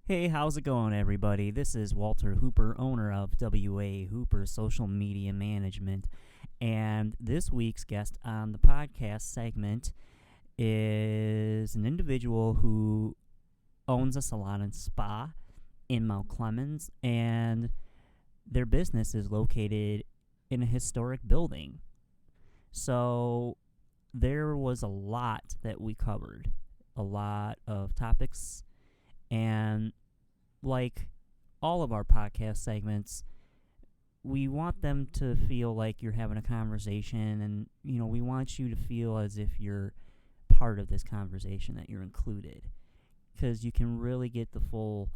Hey, how's it going, everybody? This is Walter Hooper, owner of WA Hooper Social Media Management. And this week's guest on the podcast segment is an individual who owns a salon and spa in Mount Clemens, and their business is located in a historic building. So there was a lot that we covered, a lot of topics. And like all of our podcast segments, we want them to feel like you're having a conversation, and we want you to feel as if you're part of this conversation, that you're included, because you can really get the full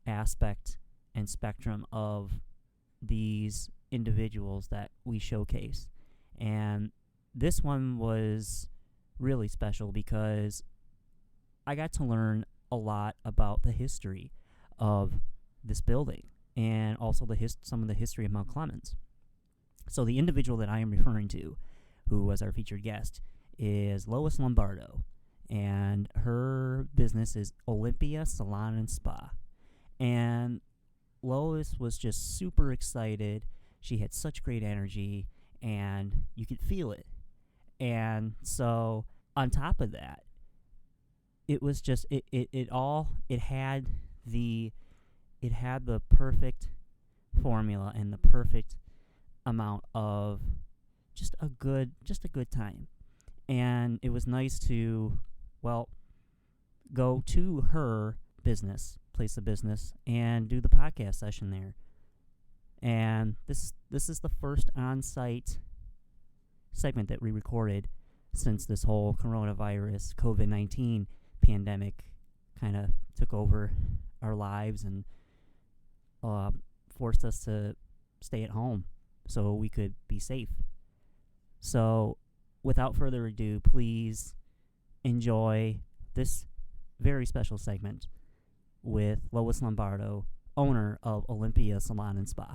aspect and spectrum of these individuals that we showcase. And this one was really special because I got to learn a lot about the history of this building and also some of the history of Mount Clemens. So the individual that I am referring to, who was our featured guest, is Lois Lombardo, and her business is Olympia Salon and Spa. And Lois was just super excited. She had such great energy, and you could feel it. And so on top of that, it was just it had the perfect formula and the perfect amount of just a good time. And it was nice to go to her place of business and do the podcast session there. And this is the first on-site segment that we recorded since this whole coronavirus COVID-19 pandemic kind of took over our lives and forced us to stay at home so we could be safe. So without further ado, please enjoy this very special segment with Lois Lombardo, owner of Olympia Salon and Spa.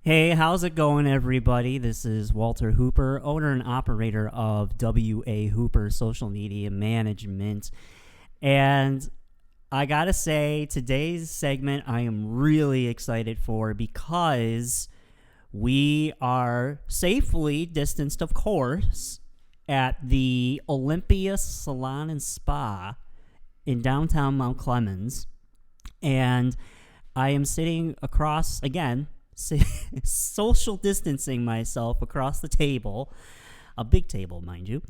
Hey, how's it going, everybody? This is Walter Hooper, owner and operator of WA Hooper Social Media Management. And I gotta say, today's segment I am really excited for because we are safely distanced, of course, at the Olympia Salon and Spa in downtown Mount Clemens. And I am sitting across, again, social distancing myself across the table, a big table, mind you,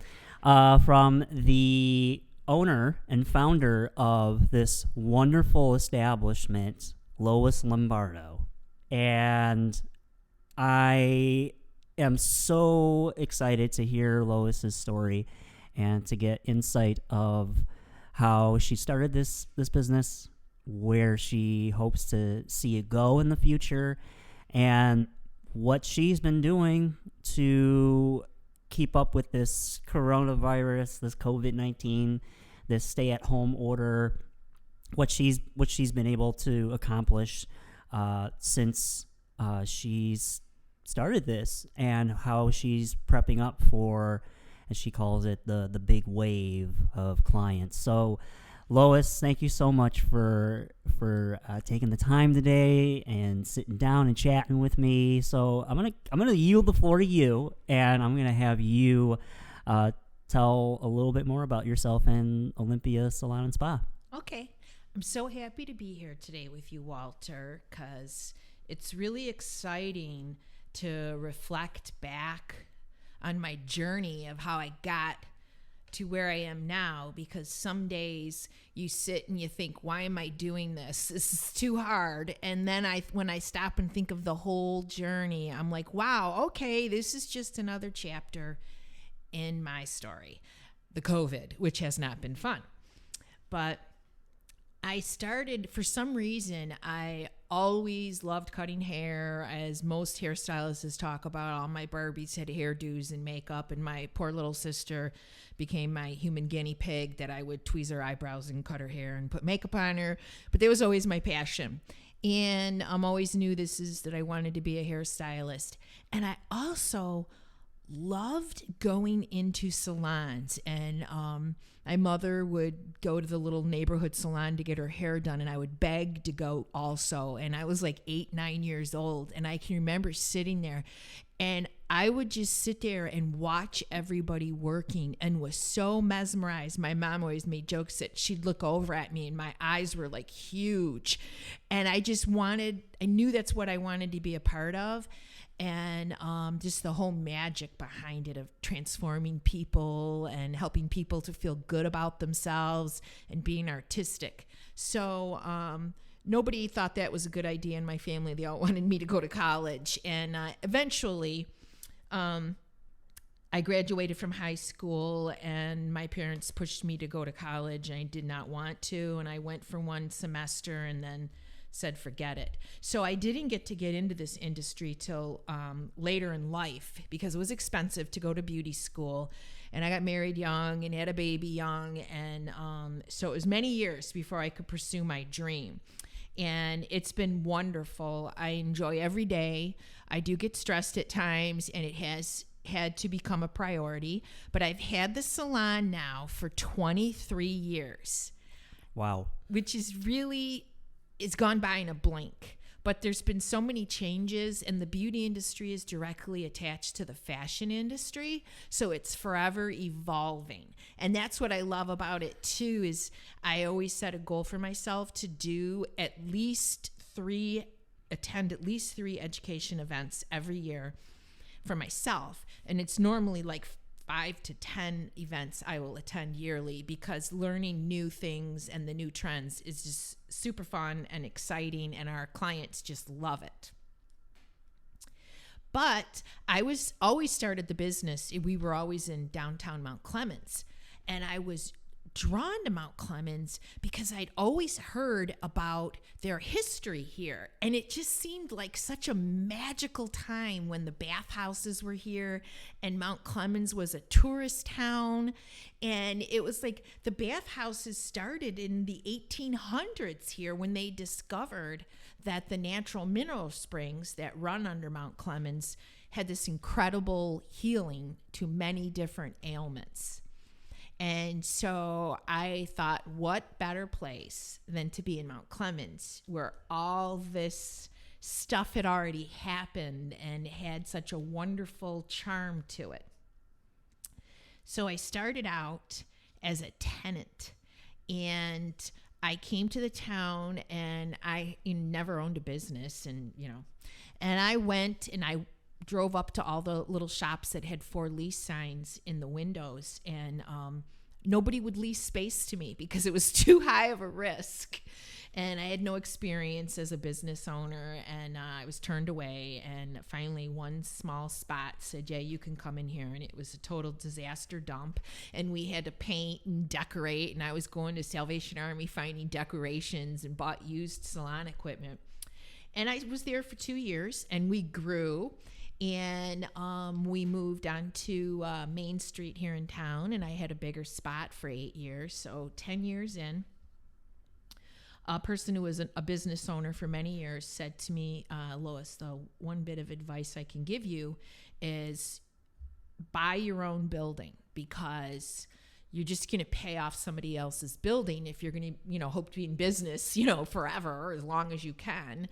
from the owner and founder of this wonderful establishment, Lois Lombardo. And I am so excited to hear Lois's story and to get insight of how she started this business, where she hopes to see it go in the future, and what she's been doing to keep up with this coronavirus, this COVID-19, this stay-at-home order, what she's been able to accomplish since she's started this, and how she's prepping up for, as she calls it, the big wave of clients. So Lois, thank you so much for taking the time today and sitting down and chatting with me. So I'm gonna yield the floor to you, and I'm gonna have you tell a little bit more about yourself and Olympia Salon and Spa. Okay, I'm so happy to be here today with you, Walter, because it's really exciting to reflect back on my journey of how I got to where I am now, because some days you sit and you think, why am I doing this? This is too hard. And then when I stop and think of the whole journey, I'm like, wow, okay, this is just another chapter in my story. The COVID, which has not been fun. But I started, for some reason, I always loved cutting hair, as most hairstylists talk about. All my Barbies had hairdos and makeup, and my poor little sister became my human guinea pig that I would tweeze her eyebrows and cut her hair and put makeup on her. But that was always my passion. And I always knew that I wanted to be a hairstylist. And I also loved going into salons, and my mother would go to the little neighborhood salon to get her hair done, and I would beg to go also. And I was like 8, 9 years old, and I can remember sitting there, and I would just sit there and watch everybody working and was so mesmerized. My mom always made jokes that she'd look over at me and my eyes were like huge, and I knew that's what I wanted to be a part of. And just the whole magic behind it of transforming people and helping people to feel good about themselves and being artistic. So nobody thought that was a good idea in my family. They all wanted me to go to college. And eventually I graduated from high school, and my parents pushed me to go to college. I did not want to, and I went for one semester and then said forget it. So I didn't get into this industry till later in life, because it was expensive to go to beauty school, and I got married young and had a baby young, and so it was many years before I could pursue my dream. And it's been wonderful. I enjoy every day. I do get stressed at times, and it has had to become a priority, but I've had the salon now for 23 years. Wow. Which is really, it's gone by in a blink, but there's been so many changes, and the beauty industry is directly attached to the fashion industry, so it's forever evolving. And that's what I love about it too, is I always set a goal for myself to attend at least 3 education events every year for myself, and it's normally like 5 to 10 events I will attend yearly, because learning new things and the new trends is just super fun and exciting, and our clients just love it. But I was always started the business. We were always in downtown Mount Clemens, and I was drawn to Mount Clemens because I'd always heard about their history here, and it just seemed like such a magical time when the bathhouses were here, and Mount Clemens was a tourist town. And it was like the bathhouses started in the 1800s here, when they discovered that the natural mineral springs that run under Mount Clemens had this incredible healing to many different ailments. And so I thought, what better place than to be in Mount Clemens, where all this stuff had already happened and had such a wonderful charm to it. So I started out as a tenant, and I came to the town, and I never owned a business, and I went and I drove up to all the little shops that had for lease signs in the windows, and nobody would lease space to me because it was too high of a risk, and I had no experience as a business owner, and I was turned away. And finally one small spot said, yeah, you can come in here, and it was a total disaster dump, and we had to paint and decorate, and I was going to Salvation Army finding decorations and bought used salon equipment. And I was there for 2 years, and we grew. And we moved on to Main Street here in town, and I had a bigger spot for 8 years. So 10 years in, a person who was a business owner for many years said to me, Lois, the one bit of advice I can give you is buy your own building, because you're just going to pay off somebody else's building if you're going to, hope to be in business, forever, or as long as you can.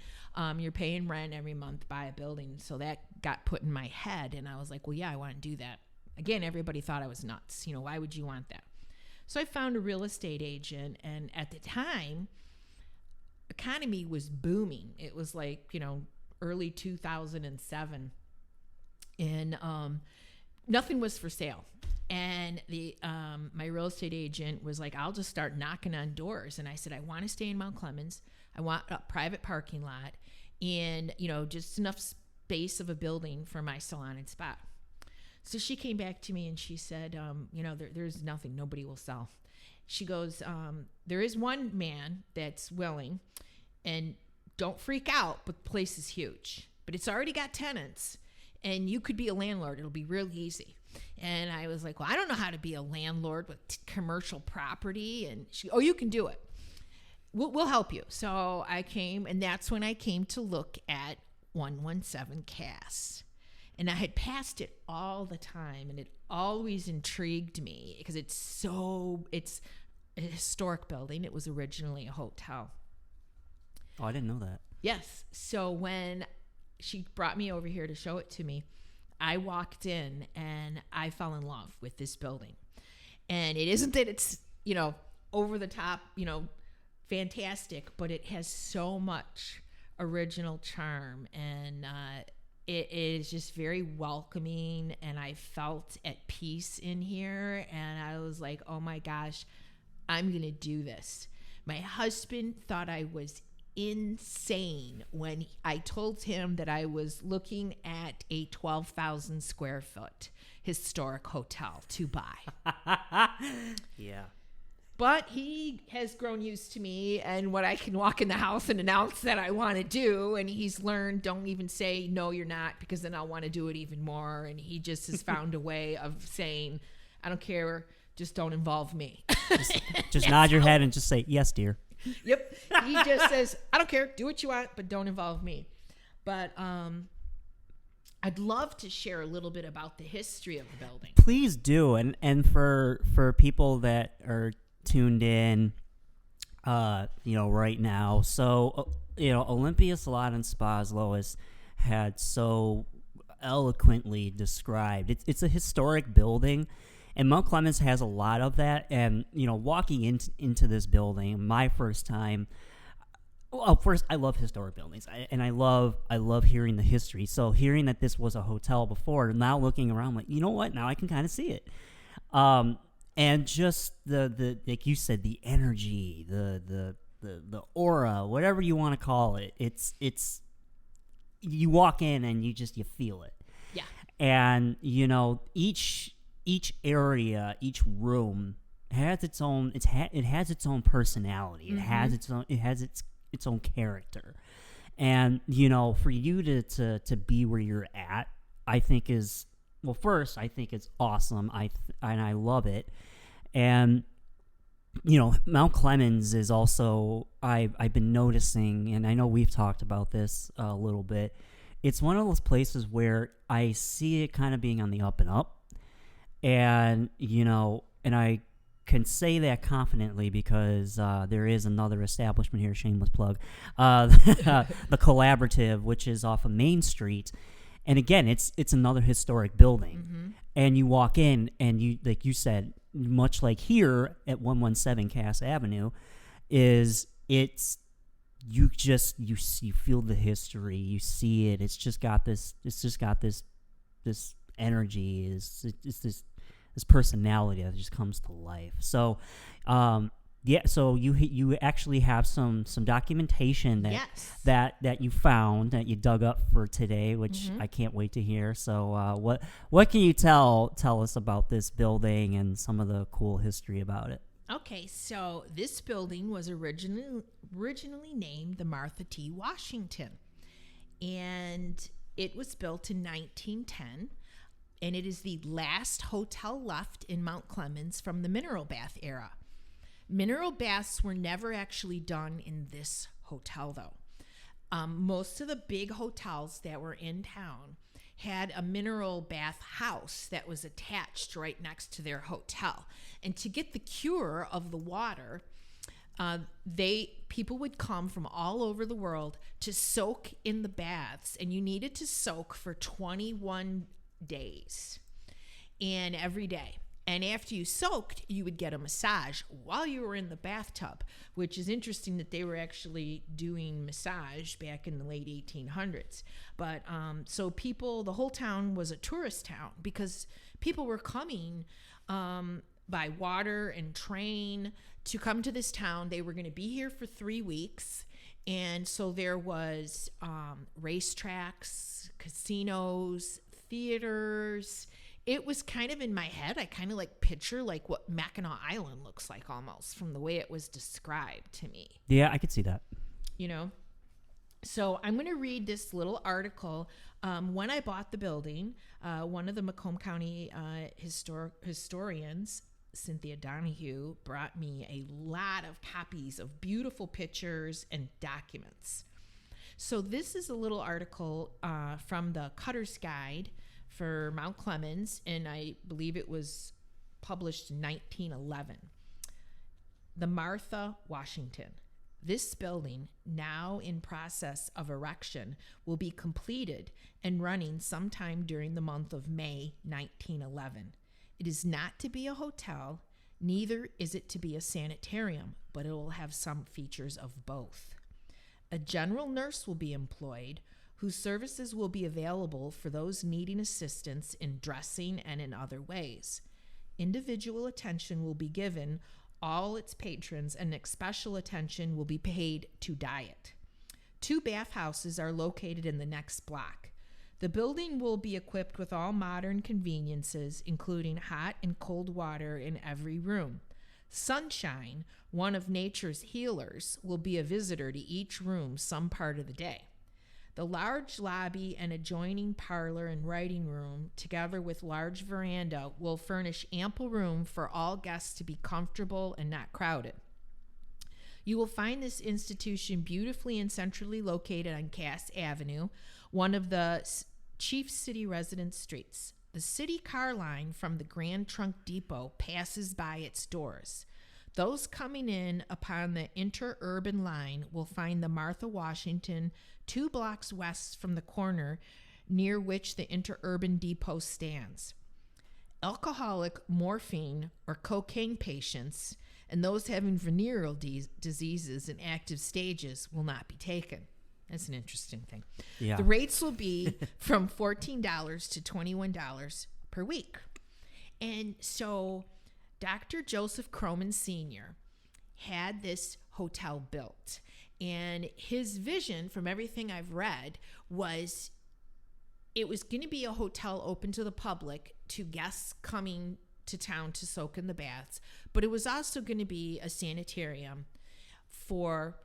You're paying rent every month, buy a building. So that got put in my head, and I was like, well, yeah, I want to do that. Again, everybody thought I was nuts. Why would you want that? So I found a real estate agent, and at the time, economy was booming. It was like, early 2007, and nothing was for sale. And the my real estate agent was like, I'll just start knocking on doors. And I said, I want to stay in Mount Clemens. I want a private parking lot and, just enough space of a building for my salon and spa. So she came back to me and she said, there's nothing, nobody will sell. She goes, there is one man that's willing, and don't freak out, but the place is huge. But it's already got tenants, and you could be a landlord. It'll be real easy. And I was like, well, I don't know how to be a landlord with commercial property. And she, oh, you can do it. We'll help you. So I came, and that's when I came to look at 117 Cass. And I had passed it all the time, and it always intrigued me because it's a historic building. It was originally a hotel. Oh, I didn't know that. Yes. So when she brought me over here to show it to me, I walked in and I fell in love with this building. And it isn't that it's, over the top, fantastic, but it has so much original charm, and it is just very welcoming, and I felt at peace in here, and I was like, oh my gosh, I'm gonna do this. My husband thought I was insane when I told him that I was looking at a 12,000 square foot historic hotel to buy. Yeah. But he has grown used to me and what I can walk in the house and announce that I want to do. And he's learned, don't even say, no, you're not, because then I'll want to do it even more. And he just has found a way of saying, I don't care, just don't involve me. Just nod your head and just say, yes, dear. Yep. He just says, I don't care, do what you want, but don't involve me. But I'd love to share a little bit about the history of the building. Please do. And for people that are tuned in, right now. So, Olympia Salon and Spa, as Lois had so eloquently described, it's a historic building, and Mount Clemens has a lot of that. And, walking into this building, my first time, well, first, I love historic buildings, and I love hearing the history. So hearing that this was a hotel before, now looking around, like, you know what? Now I can kind of see it. And just the like you said, the energy, the aura, whatever you want to call it, it's you walk in and you feel it. Yeah. And each area, each room has its own it has its own personality. Mm-hmm. It has its own character. And for you to be where you're at, I think is, well, first, I think it's awesome. I love it. And, Mount Clemens is also, I've been noticing, and I know we've talked about this a little bit. It's one of those places where I see it kind of being on the up and up. And, and I can say that confidently because there is another establishment here, shameless plug, the Collaborative, which is off of Main Street. And again, it's another historic building. Mm-hmm. And you walk in and you, like you said, much like here at 117 Cass Avenue, you feel the history, you see it. It's just got this energy, it's this personality that just comes to life. So, so you actually have some documentation that you found, that you dug up for today, which I can't wait to hear. So what can you tell us about this building and some of the cool history about it? Okay, so this building was originally named the Martha T. Washington, and it was built in 1910, and it is the last hotel left in Mount Clemens from the mineral bath era. Mineral baths were never actually done in this hotel, though. Most of the big hotels that were in town had a mineral bath house that was attached right next to their hotel. And to get the cure of the water, people would come from all over the world to soak in the baths, and you needed to soak for 21 days, and every day. And after you soaked, you would get a massage while you were in the bathtub, which is interesting that they were actually doing massage back in the late 1800s. But so the whole town was a tourist town because people were coming by water and train to come to this town. They were going to be here for 3 weeks. And so there was racetracks, casinos, theaters. It was kind of in my head. I kind of like picture like what Mackinac Island looks like almost from the way it was described to me. Yeah, I could see that. You know? So I'm going to read this little article. When I bought the building, one of the Macomb County historians, Cynthia Donahue, brought me a lot of copies of beautiful pictures and documents. So this is a little article from the Cutter's Guide for Mount Clemens, and I believe it was published in 1911. The Martha, Washington. This building, now in process of erection, will be completed and running sometime during the month of May 1911. It is not to be a hotel, neither is it to be a sanitarium, but it will have some features of both. A general nurse will be employed, whose services will be available for those needing assistance in dressing and in other ways. Individual attention will be given all its patrons, and special attention will be paid to diet. 2 bathhouses are located in the next block. The building will be equipped with all modern conveniences, including hot and cold water in every room. Sunshine, one of nature's healers, will be a visitor to each room some part of the day. The large lobby and adjoining parlor and writing room, together with large veranda, will furnish ample room for all guests to be comfortable and not crowded. You will find this institution beautifully and centrally located on Cass Avenue, one of the chief city residence streets. The city car line from the Grand Trunk Depot passes by its doors. Those coming in upon the interurban line will find the Martha Washington 2 blocks west from the corner near which the interurban depot stands. Alcoholic, morphine, or cocaine patients and those having venereal diseases in active stages will not be taken. That's an interesting thing. Yeah. The rates will be from $14 to $21 per week. And so Dr. Joseph Croman Sr. had this hotel built. And his vision, from everything I've read, was it was going to be a hotel open to the public, to guests coming to town to soak in the baths, but it was also going to be a sanitarium for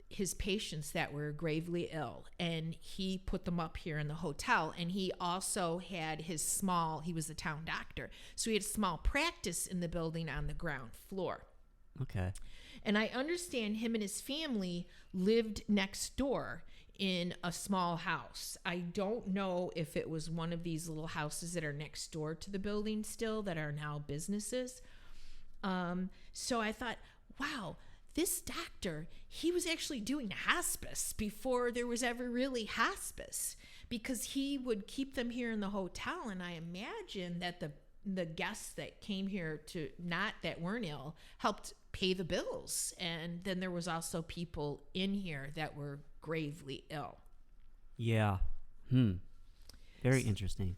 his patients that were gravely ill. And he put them up here in the hotel. And he also had he was a town doctor, so he had a small practice in the building on the ground floor. Okay. And I understand him and his family lived next door in a small house. I don't know if it was one of these little houses that are next door to the building still that are now businesses. So I thought, wow, this doctor, he was actually doing hospice before there was ever really hospice, because he would keep them here in the hotel. And I imagine that the guests that came here that weren't ill helped pay the bills. And then there was also people in here that were gravely ill. Yeah. Very interesting.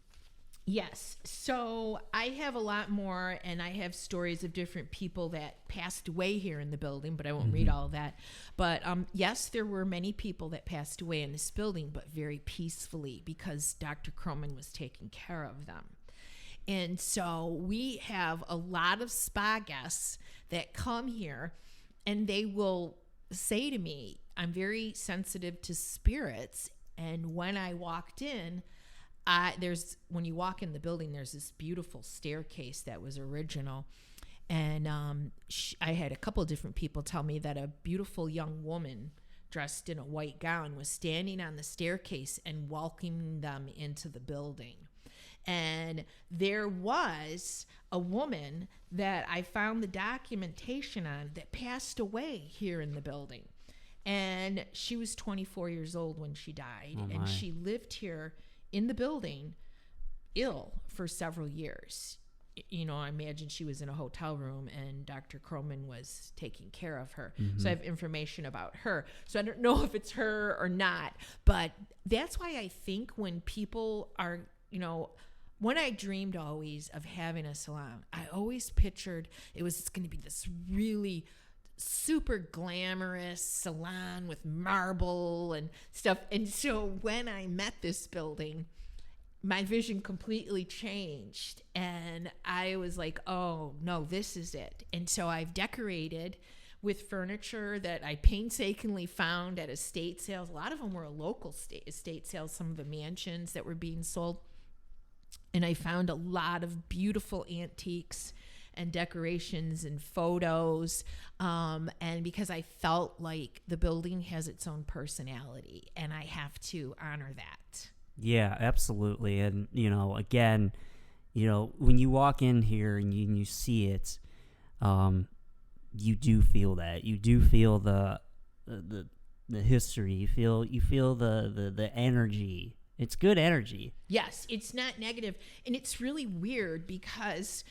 Yes. So I have a lot more, and I have stories of different people that passed away here in the building, but I won't read all of that. But yes, there were many people that passed away in this building, but very peacefully, because Dr. Croman was taking care of them. And so we have a lot of spa guests that come here, and they will say to me, I'm very sensitive to spirits. And when I walked in, when you walk in the building, there's this beautiful staircase that was original. And I had a couple of different people tell me that a beautiful young woman dressed in a white gown was standing on the staircase and welcoming them into the building. And there was a woman that I found the documentation on that passed away here in the building. And she was 24 years old when she died. Oh, and she lived here in the building ill for several years. You know, I imagine she was in a hotel room and Dr. Croman was taking care of her. So I have information about her. So I don't know if it's her or not, but that's why I think when people are, when I dreamed always of having a salon, I always pictured it's going to be this really super glamorous salon with marble and stuff. And so when I met this building, my vision completely changed, and I was like, oh no, this is it. And so I've decorated with furniture that I painstakingly found at estate sales. A lot of them were local estate sales, some of the mansions that were being sold. And I found a lot of beautiful antiques and decorations and photos. And because I felt like the building has its own personality, and I have to honor that. Yeah, absolutely. And, again, when you walk in here and you see it, you do feel that. You do feel the history. You feel the energy. It's good energy. Yes, it's not negative. And it's really weird because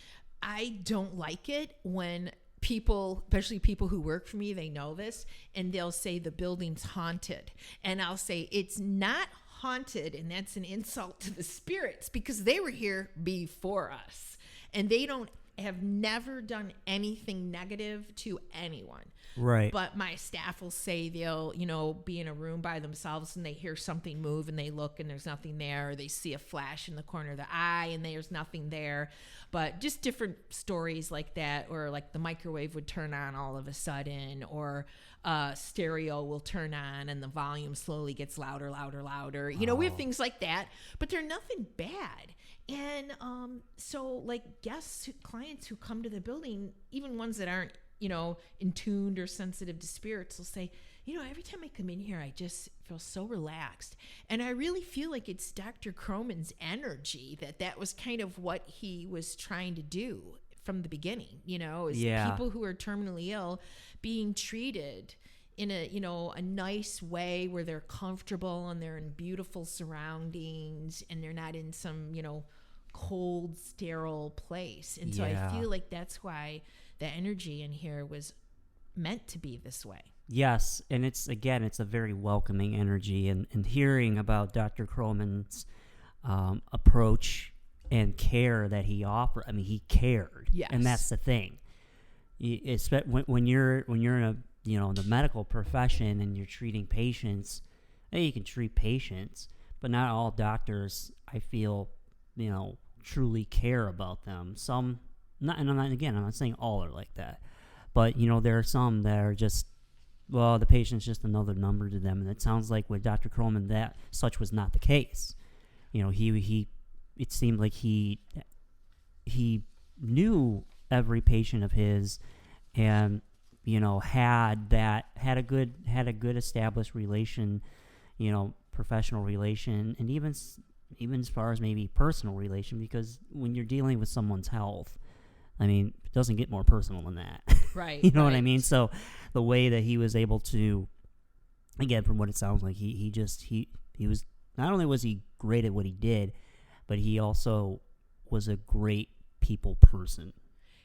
I don't like it when people, especially people who work for me, they know this, and they'll say the building's haunted. And I'll say it's not haunted, and that's an insult to the spirits because they were here before us. And they have never done anything negative to anyone. Right. But my staff will say they'll, be in a room by themselves and they hear something move and they look and there's nothing there, or they see a flash in the corner of the eye and there's nothing there. But just different stories like that, or like the microwave would turn on all of a sudden, or stereo will turn on and the volume slowly gets louder. We have things like that, but they're nothing bad. And so like guests, clients who come to the building, even ones that aren't, in tuned or sensitive to spirits, will say, every time I come in here, I just feel so relaxed. And I really feel like it's Dr. Croman's energy that was kind of what he was trying to do from the beginning, is people who are terminally ill being treated in a nice way where they're comfortable and they're in beautiful surroundings and they're not in some, cold, sterile place. And so I feel like that's why the energy in here was meant to be this way. Yes, and it's a very welcoming energy, and hearing about Dr. Croman's approach and care that he offered. I mean, he cared. Yes. And that's the thing. When you're in a the medical profession and you're treating patients, you can treat patients, but not all doctors, I feel, truly care about them. Some, not, and I'm not saying all are like that, but there are some that are just, well, the patient's just another number to them, and it sounds like with Dr. Croman that such was not the case. It seemed like he knew every patient of his, and had a good established relation, professional relation, and even as far as maybe personal relation, because when you're dealing with someone's health, I mean, it doesn't get more personal than that. Right. You know what I mean? So the way that he was able to, again, from what it sounds like, he was, not only was he great at what he did, but he also was a great people person.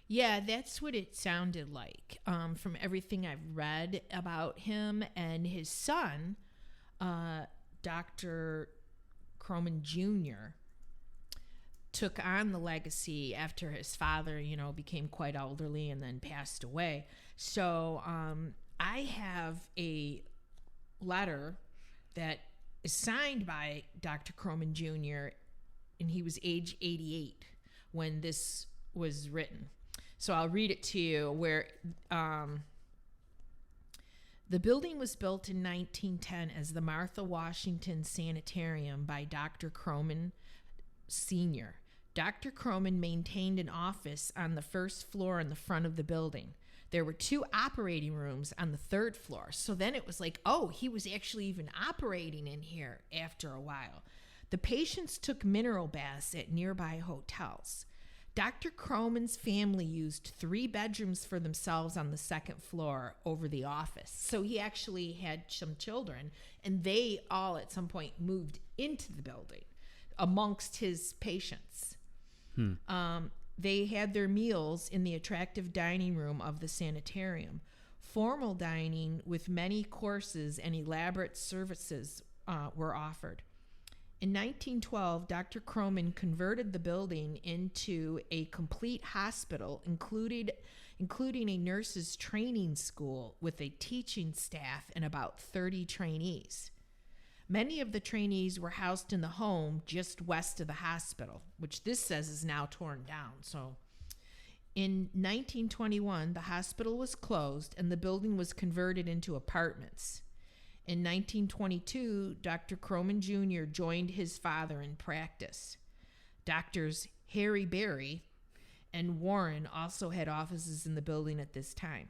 Yeah, that's what it sounded like from everything I've read about him. And his son, Dr. Croman Jr., took on the legacy after his father, became quite elderly and then passed away. So I have a letter that is signed by Dr. Croman Jr., and he was age 88 when this was written. So I'll read it to you, where the building was built in 1910 as the Martha Washington Sanitarium by Dr. Croman Sr. Dr. Croman maintained an office on the first floor in the front of the building. There were 2 operating rooms on the 3rd floor. So then it was like, oh, he was actually even operating in here after a while. The patients took mineral baths at nearby hotels. Dr. Croman's family used 3 bedrooms for themselves on the 2nd floor over the office. So he actually had some children, and they all at some point moved into the building amongst his patients. They had their meals in the attractive dining room of the sanitarium. Formal dining with many courses and elaborate services were offered. In 1912, Dr. Croman converted the building into a complete hospital, including a nurse's training school with a teaching staff and about 30 trainees. Many of the trainees were housed in the home just west of the hospital, which this says is now torn down. So in 1921, the hospital was closed and the building was converted into apartments. In 1922, Dr. Croman Jr. joined his father in practice. Doctors Harry Berry and Warren also had offices in the building at this time.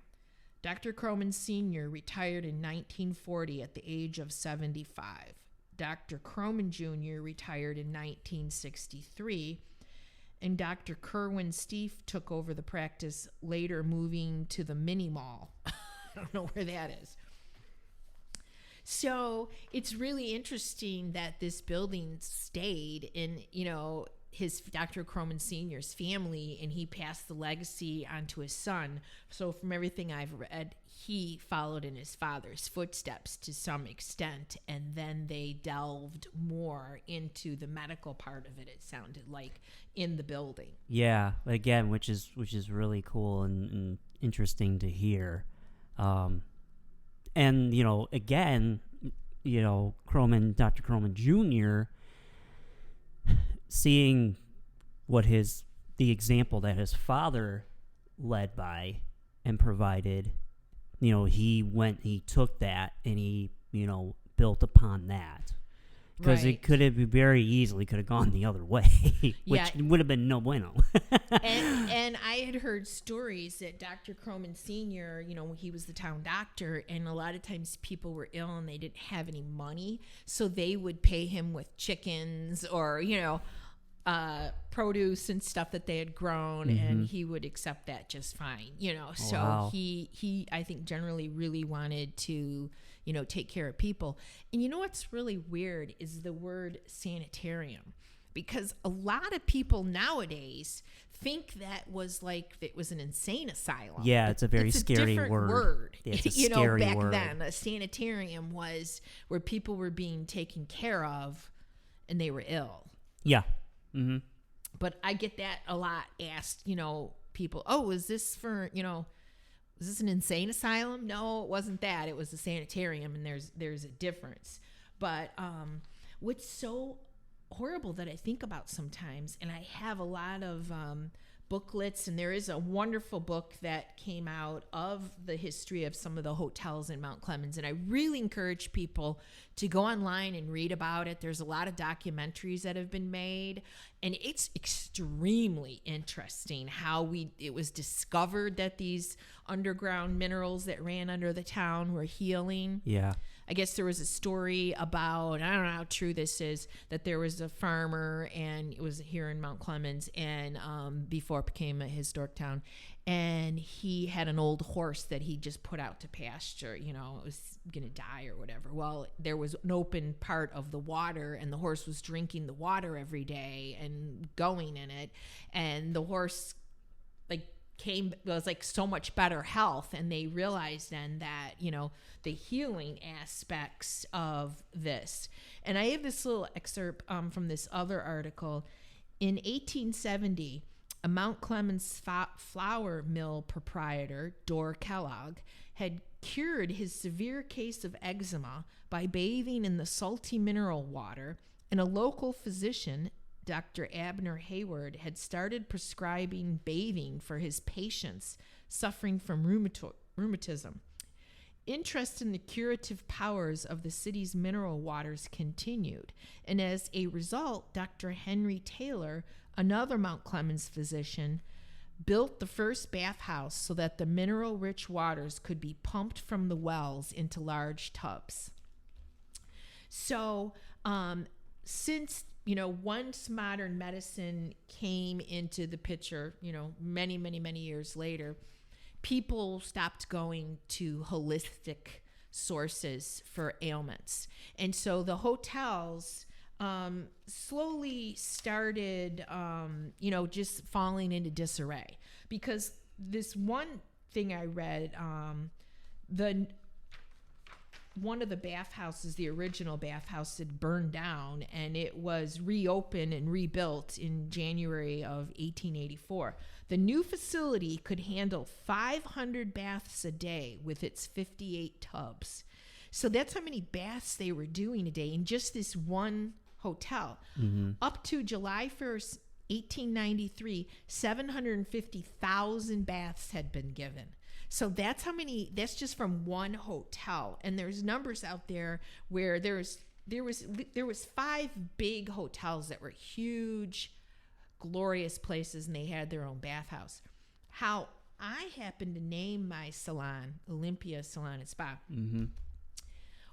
Dr. Croman Sr. retired in 1940 at the age of 75. Dr. Croman Jr. retired in 1963, and Dr. Kerwin Stieff took over the practice, later moving to the Mini Mall. I don't know where that is. So it's really interesting that this building stayed in, his Dr. Croman Sr.'s family, and he passed the legacy on to his son. So from everything I've read, he followed in his father's footsteps to some extent, and then they delved more into the medical part of it, it sounded like, in the building. Yeah, again, which is really cool and interesting to hear. And, again, Dr. Croman Jr., seeing the example that his father led by and provided, he took that and he, built upon that. Because it could have very easily gone the other way, which would have been no bueno. and I had heard stories that Dr. Croman Sr., he was the town doctor, and a lot of times people were ill and they didn't have any money, so they would pay him with chickens or, produce and stuff that they had grown, and he would accept that just fine, So wow. he I think generally really wanted to take care of people. And what's really weird is the word sanitarium, because a lot of people nowadays think that was like it was an insane asylum. Yeah, it's a very scary word. Yeah, it's a scary back word. then, a sanitarium was where people were being taken care of and they were ill. Yeah. Mm-hmm. But I get that a lot asked, people, oh, is this for, was this an insane asylum? No, it wasn't that. It was a sanitarium, and there's a difference. But what's so horrible that I think about sometimes, and I have a lot of booklets, and there is a wonderful book that came out of the history of some of the hotels in Mount Clemens, and I really encourage people to go online and read about it. There's a lot of documentaries that have been made, and it's extremely interesting how it was discovered that these underground minerals that ran under the town were healing. Yeah. I guess there was a story about, I don't know how true this is, that there was a farmer, and it was here in Mount Clemens, and before it became a historic town, and he had an old horse that he just put out to pasture. It was going to die or whatever. Well, there was an open part of the water, and the horse was drinking the water every day and going in it, and the horse was like so much better health, and they realized then that the healing aspects of this. And I have this little excerpt from this other article. In 1870, a Mount Clemens flour mill proprietor, Dorr Kellogg, had cured his severe case of eczema by bathing in the salty mineral water, and a local physician, Dr. Abner Hayward, had started prescribing bathing for his patients suffering from rheumatism. Interest in the curative powers of the city's mineral waters continued, and as a result, Dr. Henry Taylor, another Mount Clemens physician, built the first bathhouse so that the mineral-rich waters could be pumped from the wells into large tubs. So, since once modern medicine came into the picture, many, many, many years later, people stopped going to holistic sources for ailments. And so the hotels slowly started, just falling into disarray. Because this one thing I read, one of the bathhouses, the original bathhouse, had burned down, and it was reopened and rebuilt in January of 1884. The new facility could handle 500 baths a day with its 58 tubs. So that's how many baths they were doing a day in just this one hotel. Up to July 1st, 1893, 750,000 baths had been given. So that's how many, that's just from one hotel. And there's numbers out there where there was 5 big hotels that were huge, glorious places, and they had their own bathhouse. How I happened to name my salon Olympia Salon and Spa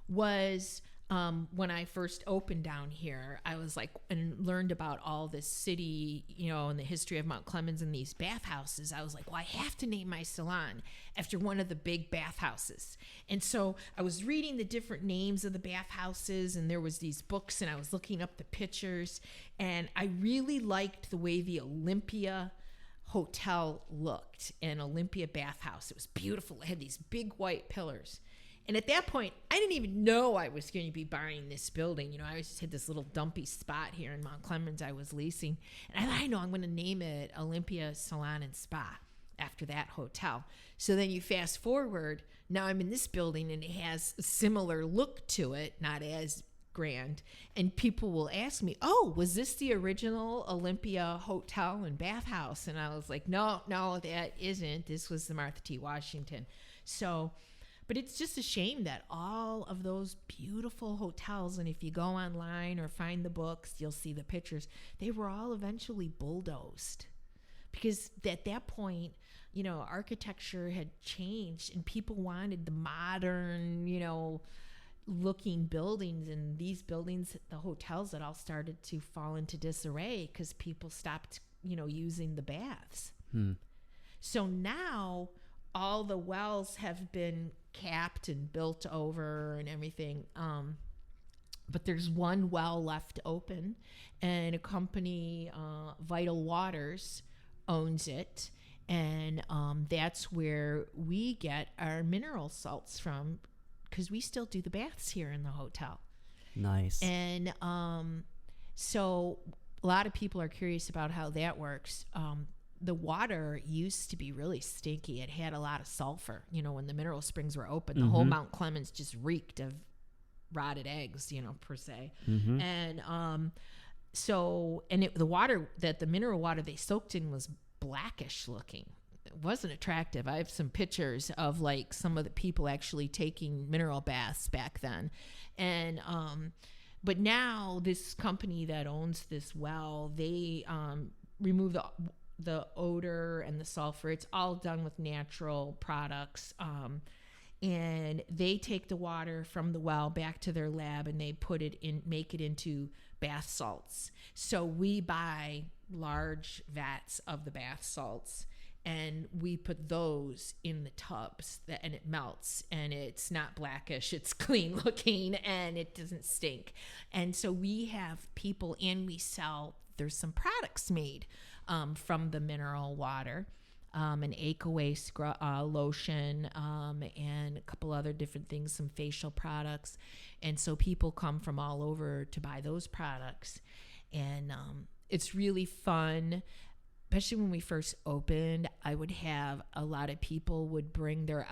was when I first opened down here. I was like, and learned about all this city, and the history of Mount Clemens and these bathhouses. I was like, well, I have to name my salon after one of the big bathhouses. And so I was reading the different names of the bathhouses, and there was these books, and I was looking up the pictures, and I really liked the way the Olympia Hotel looked, and Olympia Bathhouse. It was beautiful. It had these big white pillars. And at that point, I didn't even know I was going to be buying this building. I just had this little dumpy spot here in Mount Clemens I was leasing. And I thought, I know, I'm going to name it Olympia Salon and Spa after that hotel. So then you fast forward, now I'm in this building, and it has a similar look to it, not as grand. And people will ask me, oh, was this the original Olympia Hotel and Bathhouse? And I was like, no, that isn't. This was the Martha T. Washington. So... but it's just a shame that all of those beautiful hotels, and if you go online or find the books, you'll see the pictures, they were all eventually bulldozed. Because at that point, architecture had changed, and people wanted the modern, looking buildings. And these buildings, the hotels, that all started to fall into disarray because people stopped, using the baths. So now all the wells have been capped and built over and everything. But there's one well left open, and a company, Vital Waters, owns it. And that's where we get our mineral salts from, because we still do the baths here in the hotel. Nice. And so a lot of people are curious about how that works. The water used to be really stinky. It had a lot of sulfur. When the mineral springs were open, the whole Mount Clemens just reeked of rotted eggs, per se. And the water, the mineral water they soaked in, was blackish looking. It wasn't attractive. I have some pictures of like some of the people actually taking mineral baths back then. And but now this company that owns this well, they remove the odor and the sulfur. It's all done with natural products. And they take the water from the well back to their lab, and they make it into bath salts. So we buy large vats of the bath salts, and we put those in the tubs, and it melts, and it's not blackish, it's clean looking, and it doesn't stink. And so we have people, and we sell, there's some products made from the mineral water, an Aquaway lotion, and a couple other different things, some facial products. And so people come from all over to buy those products. And it's really fun. Especially when we first opened, I would have a lot of people would bring their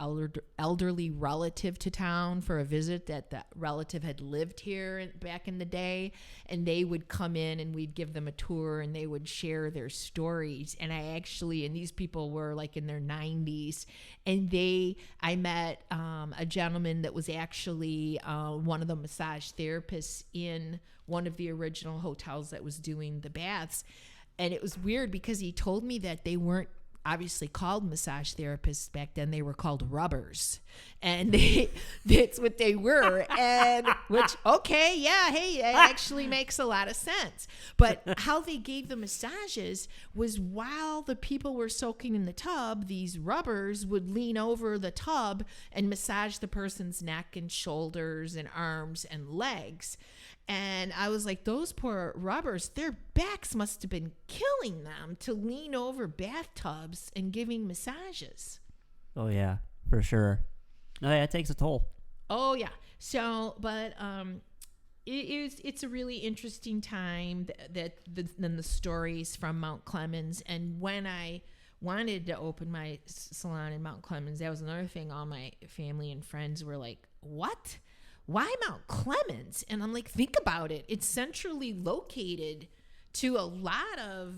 elderly relative to town for a visit, that the relative had lived here back in the day, and they would come in, and we'd give them a tour, and they would share their stories. And and these people were like in their 90s, and I met a gentleman that was actually one of the massage therapists in one of the original hotels that was doing the baths. And it was weird because he told me that they weren't obviously called massage therapists back then. They were called rubbers. And that's what they were. And it actually makes a lot of sense. But how they gave the massages was, while the people were soaking in the tub, these rubbers would lean over the tub and massage the person's neck and shoulders and arms and legs. And I was like, those poor rubbers, their backs must have been killing them to lean over bathtubs and giving massages. Oh, yeah, for sure. No, yeah, it takes a toll. Oh yeah. So, but it's a really interesting time then the stories from Mount Clemens. And when I wanted to open my salon in Mount Clemens, that was another thing. All my family and friends were like, "What? Why Mount Clemens?" And I'm like, think about it. It's centrally located to a lot of,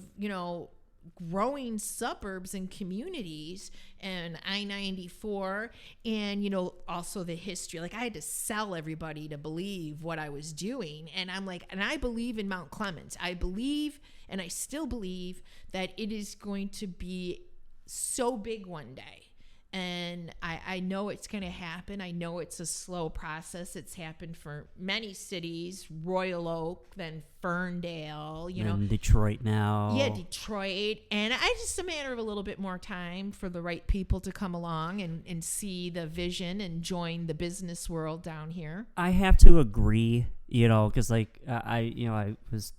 growing suburbs and communities, and I-94, and also the history. Like, I had to sell everybody to believe what I was doing, and I'm like, and I believe in Mount Clemens. I believe, and I still believe, that it is going to be so big one day. And I know it's going to happen. I know it's a slow process. It's happened for many cities, Royal Oak, then Ferndale, And Detroit now. Yeah, Detroit. And it's just a matter of a little bit more time for the right people to come along and see the vision and join the business world down here. I have to agree, because like I was,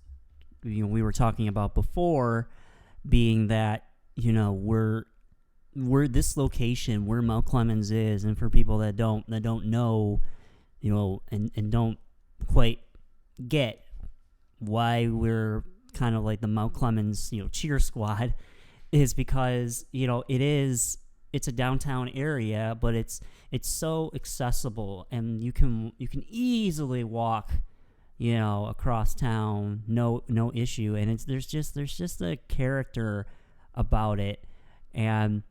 we were talking about before, being that, we're this location where Mount Clemens is, and for people that don't know, and don't quite get why we're kind of like the Mount Clemens, cheer squad, is because, it's a downtown area, but it's so accessible, and you can easily walk, across town, no issue. And there's just a character about it. And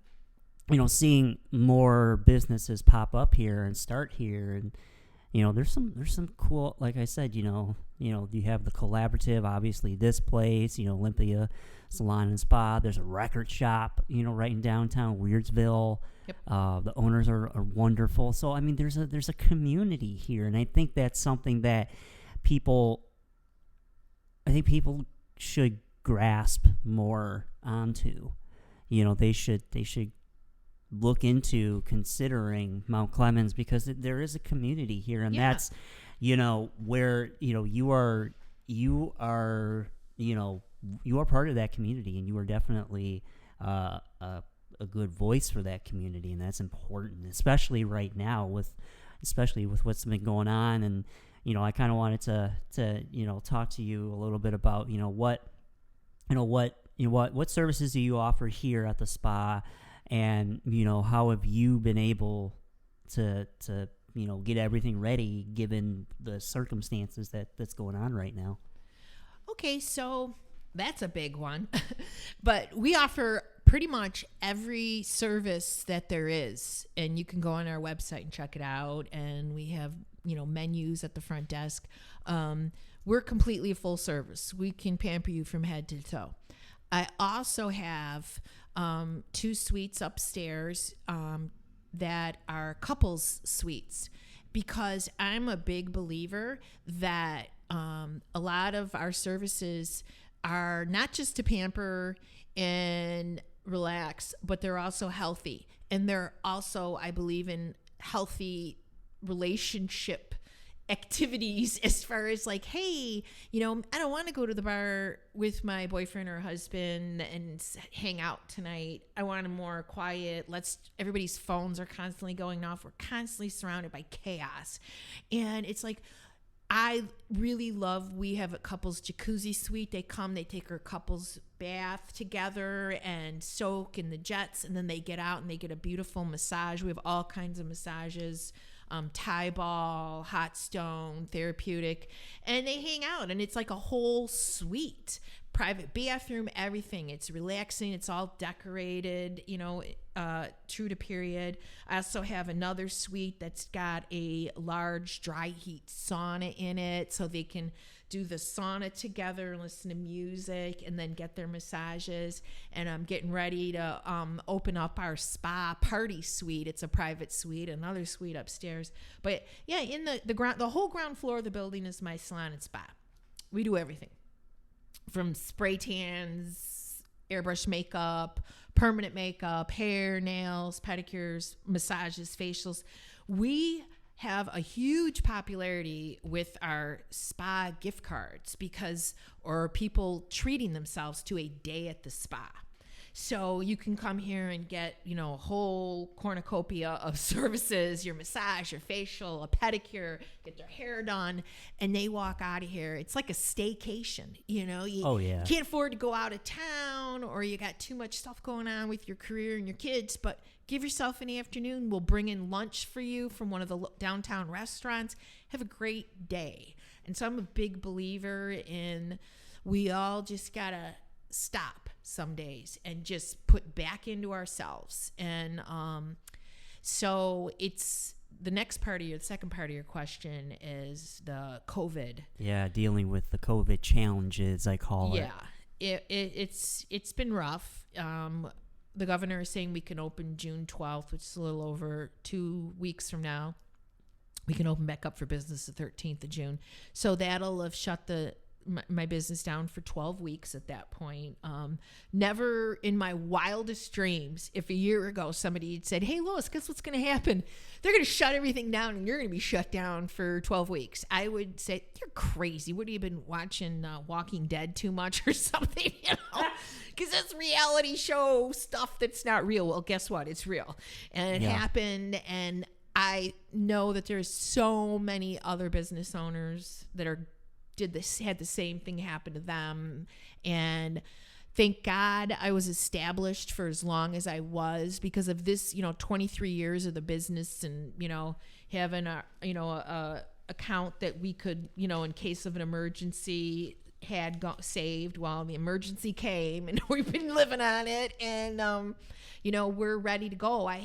seeing more businesses pop up here and start here, and there's some cool, like I said, you have the Collaborative, obviously this place, Olympia Salon and Spa. There's a record shop, right in downtown Weirdsville. Yep. The owners are wonderful. So I mean, there's a community here, and I think that's something that people should grasp more onto. They should look into considering Mount Clemens, because there is a community here, and that's, where, you are part of that community, and you are definitely a good voice for that community, and that's important, especially right now with what's been going on. And I kind of wanted to talk to you a little bit about what services do you offer here at the spa, and how have you been able to get everything ready given the circumstances that's going on right now? Okay, so that's a big one. But we offer pretty much every service that there is, and you can go on our website and check it out, and we have menus at the front desk. We're completely full service. We can pamper you from head to toe. I also have 2 suites upstairs that are couples suites, because I'm a big believer that a lot of our services are not just to pamper and relax, but they're also healthy. And they're also, I believe in healthy relationship activities, as far as like, hey, I don't want to go to the bar with my boyfriend or husband and hang out tonight. I want a more quiet, everybody's phones are constantly going off. We're constantly surrounded by chaos. And it's like, I really love, we have a couples jacuzzi suite. They take her couples bath together and soak in the jets, and then they get out and they get a beautiful massage. We have all kinds of massages, Thai ball, hot stone, therapeutic, and they hang out, and it's like a whole suite, private bathroom, everything. It's relaxing. It's all decorated, true to period. I also have another suite that's got a large dry heat sauna in it, so they can do the sauna together and listen to music and then get their massages. And I'm getting ready to open up our spa party suite. It's a private suite, another suite upstairs. But yeah, in the whole ground floor of the building is my salon and spa. We do everything from spray tans, airbrush makeup, permanent makeup, hair, nails, pedicures, massages, facials. We have a huge popularity with our spa gift cards, or people treating themselves to a day at the spa. So you can come here and get, a whole cornucopia of services, your massage, your facial, a pedicure, get their hair done, and they walk out of here. It's like a staycation, You can't afford to go out of town, or you got too much stuff going on with your career and your kids, but give yourself an afternoon. We'll bring in lunch for you from one of the downtown restaurants. Have a great day. And so I'm a big believer in we all just got to stop some days and just put back into ourselves. And so it's the second part of your question is the COVID. Yeah, dealing with the COVID challenges, I call it. Yeah, it's been rough. The governor is saying we can open June 12th, which is a little over 2 weeks from now. We can open back up for business the 13th of June. So that'll have shut my business down for 12 weeks at that point. Never in my wildest dreams, if a year ago somebody had said, hey, Lois, guess what's going to happen? They're going to shut everything down and you're going to be shut down for 12 weeks. I would say, you're crazy. What have you been watching Walking Dead too much or something? Because that's reality show stuff that's not real. Well, guess what? It's real. And it happened. And I know that there's so many other business owners that had the same thing happen to them. And thank God I was established for as long as I was because of this, 23 years of the business and, having a account that we could, in case of an emergency had saved while the emergency came, and we've been living on it. And, we're ready to go. I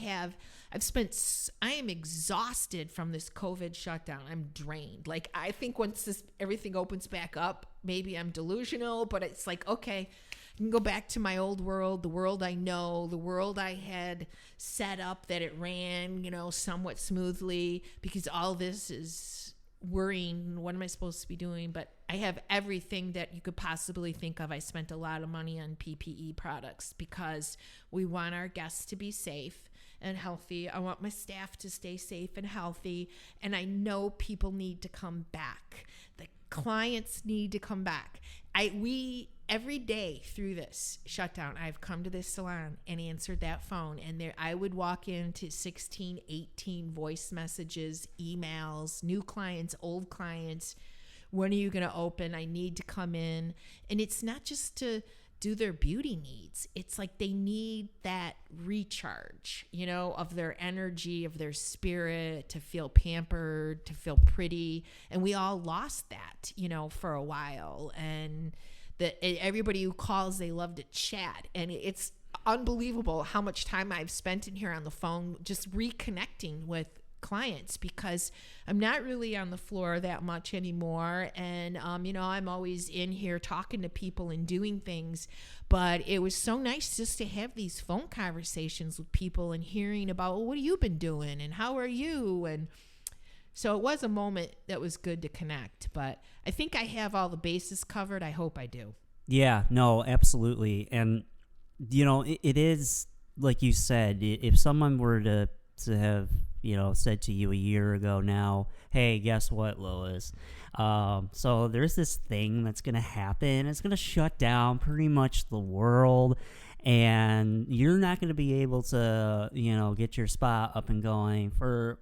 am exhausted from this COVID shutdown. I'm drained. Like, I think once everything opens back up, maybe I'm delusional, but it's like, okay, I can go back to my old world, the world I know, the world I had set up that it ran, somewhat smoothly, because all this is worrying. What am I supposed to be doing? But I have everything that you could possibly think of. I spent a lot of money on PPE products because we want our guests to be safe and healthy. I want my staff to stay safe and healthy. And I know people need to come back. The clients need to come back. Every day through this shutdown, I've come to this salon and answered that phone. And I would walk into 16, 18 voice messages, emails, new clients, old clients. When are you going to open? I need to come in. And it's not just to do their beauty needs. It's like they need that recharge, of their energy, of their spirit, to feel pampered, to feel pretty. And we all lost that, for a while. And everybody who calls, they love to chat. And it's unbelievable how much time I've spent in here on the phone just reconnecting with clients, because I'm not really on the floor that much anymore. And, I'm always in here talking to people and doing things, but it was so nice just to have these phone conversations with people and hearing about, well, what have you been doing and how are you? And so it was a moment that was good to connect, but I think I have all the bases covered. I hope I do. Yeah, no, absolutely. And, it is, like you said, if someone were to have, said to you a year ago now, hey, guess what, Lois? So there's this thing that's going to happen. It's going to shut down pretty much the world, and you're not going to be able to, get your spot up and going for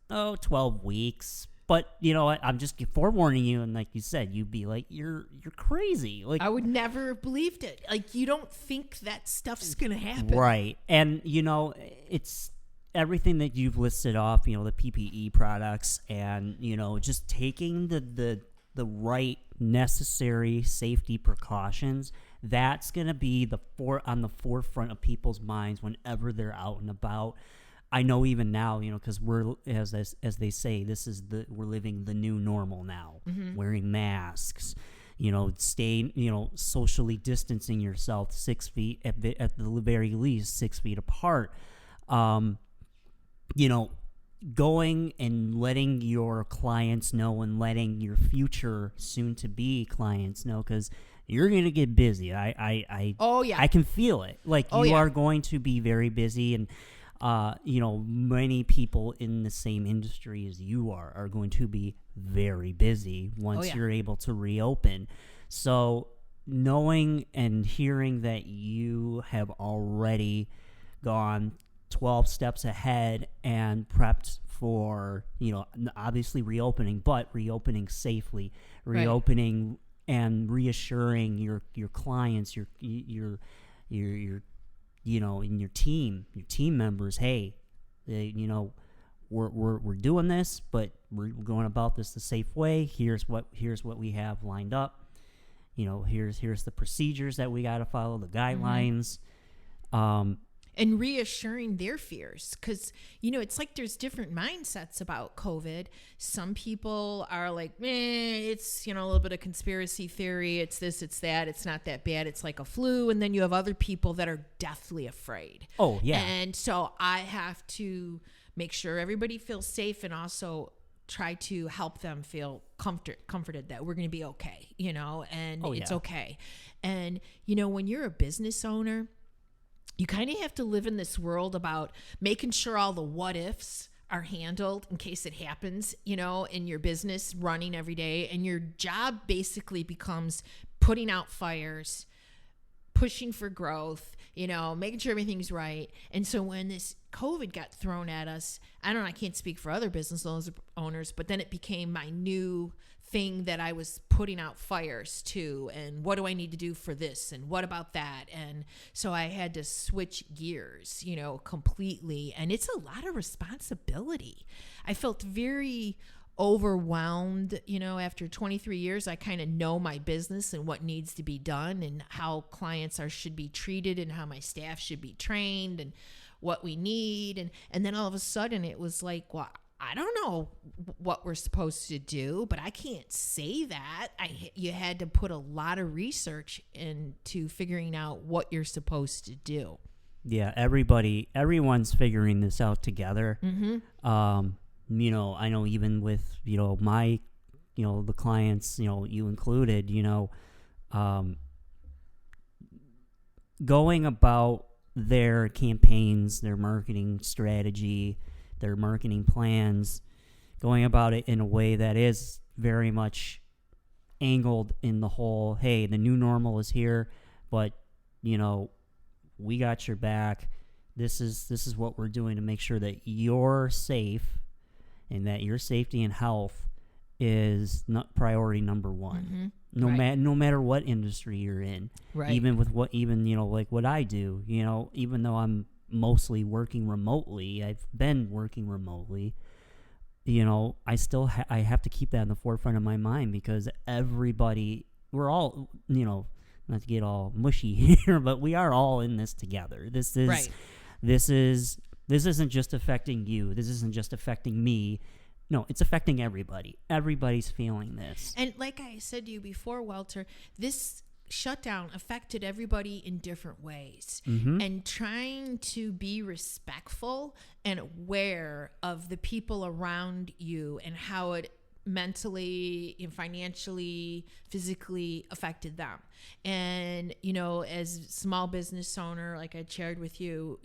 12 weeks. But you know what? I'm just forewarning you, and like you said, you'd be like, "You're crazy." Like, I would never have believed it. Like, you don't think that stuff's gonna happen, right? And it's everything that you've listed off. The PPE products, and just taking the right necessary safety precautions. That's gonna be on the forefront of people's minds whenever they're out and about. I know even now, because we're, as they say, we're living the new normal now. Mm-hmm. Wearing masks, socially distancing yourself 6 feet at the very least, 6 feet apart. Going and letting your clients know and letting your future soon-to-be clients know, because you're going to get busy. I can feel it. Like, you are going to be very busy, and many people in the same industry as you are going to be very busy once you're able to reopen. So, knowing and hearing that you have already gone 12 steps ahead and prepped for, obviously reopening, but reopening safely, reopening and reassuring your clients, your and your team members, hey, we're doing this, but we're going about this the safe way. Here's what we have lined up. Here's the procedures that we got to follow, the guidelines. And reassuring their fears, because it's like there's different mindsets about COVID. Some people are like, it's a little bit of conspiracy theory, it's this, it's that, it's not that bad, it's like a flu. And then you have other people that are deathly afraid. Oh yeah. And so I have to make sure everybody feels safe, and also try to help them feel comforted that we're going to be okay, and it's okay. And when you're a business owner, you kind of have to live in this world about making sure all the what ifs are handled in case it happens, in your business running every day. And your job basically becomes putting out fires, pushing for growth, making sure everything's right. And so when this COVID got thrown at us, I can't speak for other business owners, but then it became my new thing that I was putting out fires to, and what do I need to do for this, and what about that? And so I had to switch gears, completely. And it's a lot of responsibility. I felt very overwhelmed, after 23 years. I kind of know my business and what needs to be done, and how clients should be treated, and how my staff should be trained, and what we need. And then all of a sudden it was like, well, I don't know what we're supposed to do, but I can't say that. You had to put a lot of research into figuring out what you're supposed to do. Yeah, everyone's figuring this out together. Mm-hmm. I know even with, my, the clients, you included, going about their campaigns, their marketing strategy, their marketing plans, going about it in a way that is very much angled in the whole, hey, the new normal is here, but, we got your back. This is what we're doing to make sure that you're safe, and that your safety and health is not priority number one. Mm-hmm. No matter what industry you're in. Right. Even with like what I do, even though I'm mostly working remotely, I've been working remotely, I still I have to keep that in the forefront of my mind, because everybody, we're all, not to get all mushy here, but we are all in this together. This isn't just affecting you. This isn't just affecting me. No, it's affecting everybody. Everybody's feeling this. And like I said to you before, Walter, this shutdown affected everybody in different ways. Mm-hmm. And trying to be respectful and aware of the people around you, and how it mentally and financially, physically affected them. And, as small business owner, like I shared with you,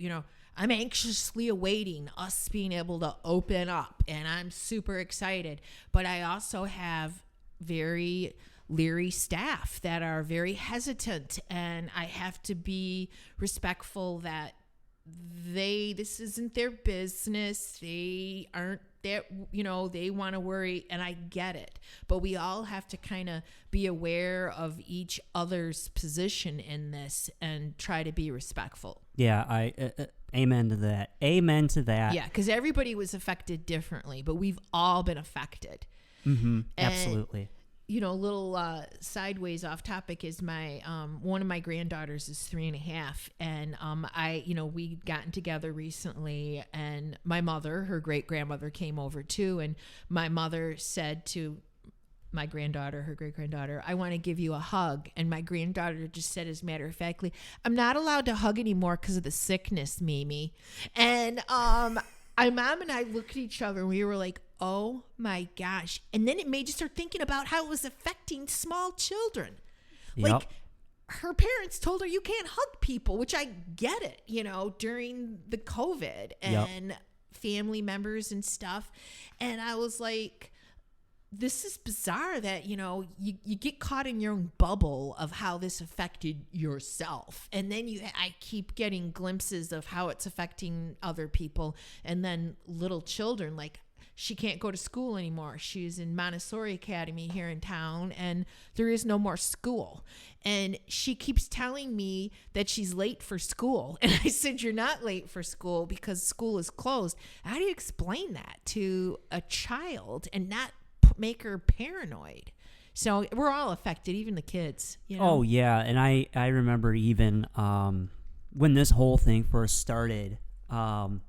I'm anxiously awaiting us being able to open up, and I'm super excited. But I also have very leery staff that are very hesitant, and I have to be respectful that this isn't their business. They aren't there, they want to worry, and I get it. But we all have to kind of be aware of each other's position in this and try to be respectful. Yeah, I amen to that. Amen to that. Yeah, because everybody was affected differently, but we've all been affected. Mm-hmm. Absolutely. A little sideways off topic is my one of my granddaughters is 3.5, and we'd gotten together recently, and my mother, her great grandmother, came over too, and my mother said to my granddaughter, her great granddaughter, I want to give you a hug. And my granddaughter just said, as a matter of factly, I'm not allowed to hug anymore because of the sickness, Mimi. And my mom and I looked at each other, and we were like, oh my gosh. And then it made you start thinking about how it was affecting small children. Yep. Like, her parents told her you can't hug people, which I get it, during the COVID and family members and stuff. And I was like, this is bizarre that, you get caught in your own bubble of how this affected yourself. And then I keep getting glimpses of how it's affecting other people. And then little children, like, she can't go to school anymore. She's in Montessori Academy here in town, and there is no more school. And she keeps telling me that she's late for school. And I said, you're not late for school because school is closed. How do you explain that to a child and not make her paranoid? So we're all affected, even the kids. Oh, yeah. And I remember even when this whole thing first started, and,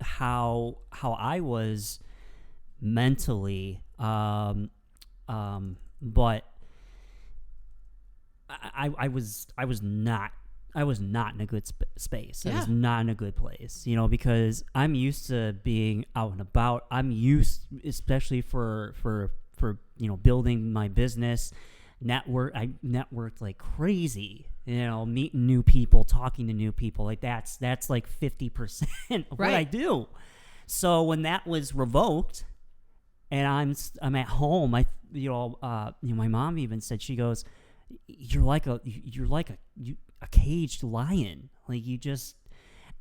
how I was mentally, but I was not in a good space. Yeah. I was not in a good place, because I'm used to being out and about. I'm used, especially for building my business network. I networked like crazy, meeting new people, talking to new people. Like that's like 50% of what I do. So when that was revoked, and I'm at home, my mom even said, she goes, you're like a caged lion. Like you just,